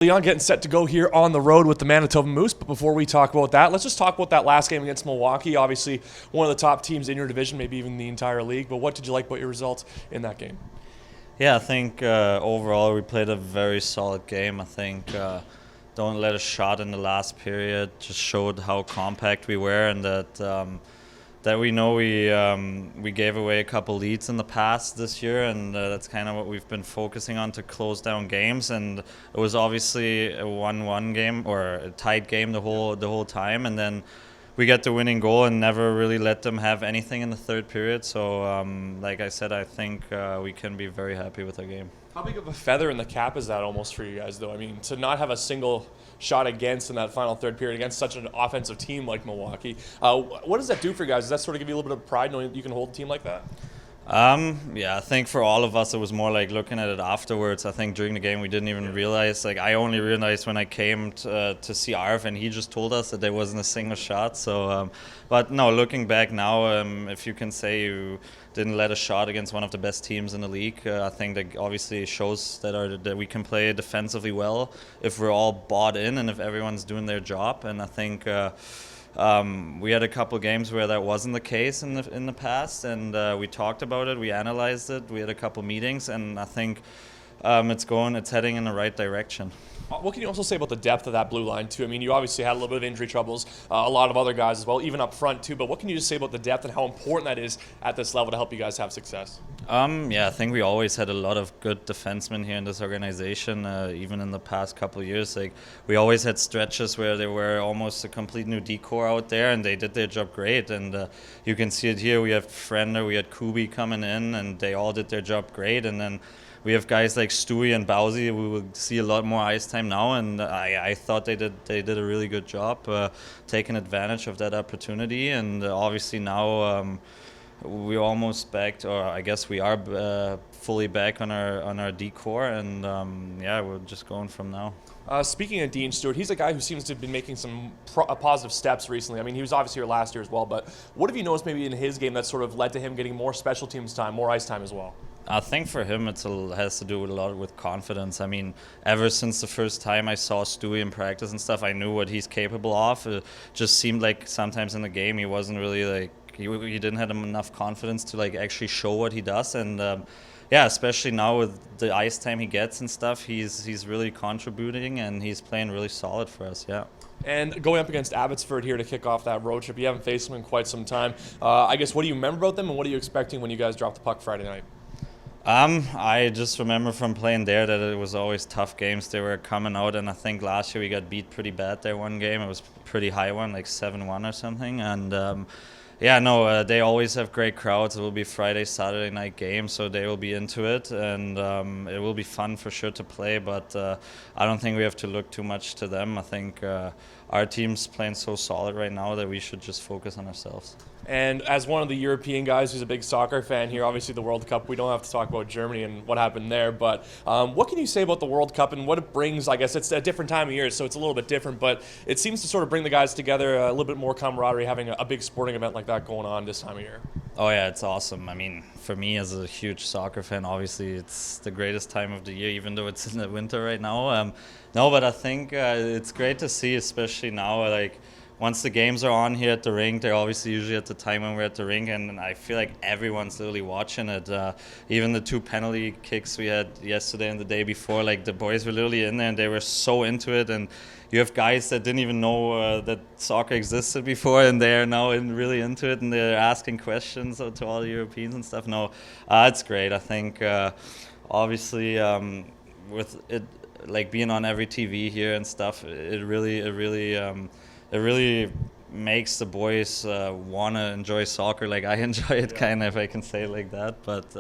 Leon getting set to go here on the road with the Manitoba Moose, but before we talk about that, let's just talk about that last game against Milwaukee. Obviously, one of the top teams in your division, maybe even the entire league, but what did you like about your results in that game? Yeah, I think overall we played a very solid game. I think don't let a shot in the last period just showed how compact we were, and that we know we gave away a couple leads in the past this year, and that's kind of what we've been focusing on to close down games. And it was obviously a 1-1 game or a tight game the whole time, and then we got the winning goal and never really let them have anything in the third period. So, like I said, I think we can be very happy with our game. How big of a feather in the cap is that almost for you guys, though? I mean, to not have a single shot against in that final third period against such an offensive team like Milwaukee, what does that do for you guys? Does that sort of give you a little bit of pride knowing that you can hold a team like that? Yeah, I think for all of us, it was more like looking at it afterwards. I think during the game, we didn't even realize. Like, I only realized when I came to see Arv, and he just told us that there wasn't a single shot. So, but no, looking back now, if you can say you didn't let a shot against one of the best teams in the league, I think that obviously shows that we can play defensively well if we're all bought in and if everyone's doing their job. And I think. We had a couple games where that wasn't the case in the past, and we talked about it, we analyzed it, we had a couple meetings, and I think it's heading in the right direction. What can you also say about the depth of that blue line, too? I mean, you obviously had a little bit of injury troubles, a lot of other guys as well, even up front, too. But what can you just say about the depth and how important that is at this level to help you guys have success? Yeah, I think we always had a lot of good defensemen here in this organization, even in the past couple of years. Like, we always had stretches where they were almost a complete new decor out there, and they did their job great. And you can see it here. We have Frender, we had Kubi coming in, and they all did their job great. And then we have guys like Stewie and Bowsy. We will see a lot more ice time now, and I thought they did a really good job taking advantage of that opportunity. And obviously now we're almost back, or I guess we are fully back on our decor, and yeah, we're just going from now. Speaking of Dean Stewart, he's a guy who seems to have been making some positive steps recently. I mean, he was obviously here last year as well, but what have you noticed maybe in his game that sort of led to him getting more special teams time, more ice time as well? I think for him it has to do with a lot with confidence. I mean, ever since the first time I saw Stewie in practice and stuff, I knew what he's capable of. It just seemed like sometimes in the game he wasn't really like he didn't have enough confidence to like actually show what he does. And yeah, especially now with the ice time he gets and stuff, he's really contributing and he's playing really solid for us. Yeah. And going up against Abbotsford here to kick off that road trip, you haven't faced them in quite some time. I guess what do you remember about them, and what are you expecting when you guys drop the puck Friday night? I just remember from playing there that it was always tough games. They were coming out, and I think last year we got beat pretty bad there one game. It was a pretty high one, like 7-1 or something. And yeah, no, they always have great crowds. It will be Friday, Saturday night game, so they will be into it, and it will be fun for sure to play. But I don't think we have to look too much to them. I think our team's playing so solid right now that we should just focus on ourselves. And as one of the European guys who's a big soccer fan here, obviously the World Cup, we don't have to talk about Germany and what happened there, but what can you say about the World Cup and what it brings? I guess it's a different time of year, so it's a little bit different, but it seems to sort of bring the guys together, a little bit more camaraderie, having a big sporting event like that going on this time of year. Oh yeah, it's awesome. I mean, for me as a huge soccer fan, obviously it's the greatest time of the year, even though it's in the winter right now. No, but I think it's great to see, especially now, like, once the games are on here at the rink, they're obviously usually at the time when we're at the rink, and I feel like everyone's literally watching it. Even the 2 penalty kicks we had yesterday and the day before, like the boys were literally in there and they were so into it. And you have guys that didn't even know that soccer existed before, and they're now really into it, and they're asking questions to all the Europeans and stuff. No, it's great. I think obviously with it like being on every TV here and stuff, it really makes the boys want to enjoy soccer like I enjoy it, kind of, if I can say it like that. But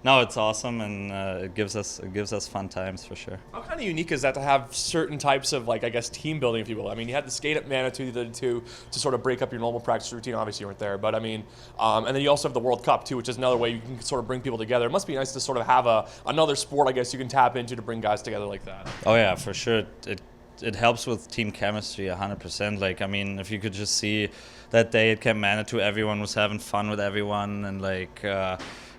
no, it's awesome, and it gives us fun times for sure. How kind of unique is that to have certain types of, like, I guess, team building people? I mean, you had the skate at Manitou to sort of break up your normal practice routine. Obviously, you weren't there, but I mean, and then you also have the World Cup too, which is another way you can sort of bring people together. It must be nice to sort of have another sport, I guess, you can tap into to bring guys together like that. Oh yeah, for sure. It helps with team chemistry 100%. Like, I mean, if you could just see that day at Camp Manitou, everyone was having fun with everyone, and like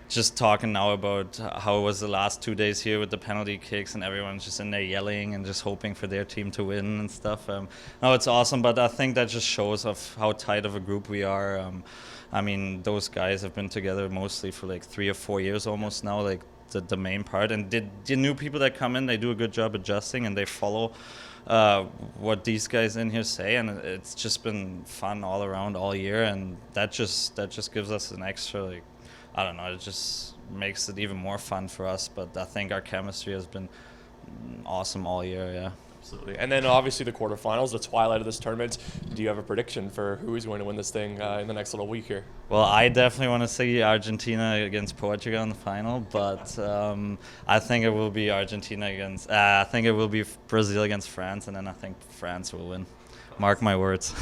just talking now about how it was the last 2 days here with the penalty kicks and everyone's just in there yelling and just hoping for their team to win and stuff. No, it's awesome, but I think that just shows of how tight of a group we are. I mean, those guys have been together mostly for like 3 or 4 years almost now, like the main part. And the new people that come in, they do a good job adjusting and they follow what these guys in here say, and it's just been fun all around all year, and that just gives us an extra, like, I don't know, it just makes it even more fun for us. But I think our chemistry has been awesome all year, yeah. Absolutely. And then obviously the quarterfinals, the twilight of this tournament. Do you have a prediction for who is going to win this thing in the next little week here? Well, I definitely want to see Argentina against Portugal in the final, but I think it will be Argentina against. I think it will be Brazil against France, and then I think France will win. Mark my words.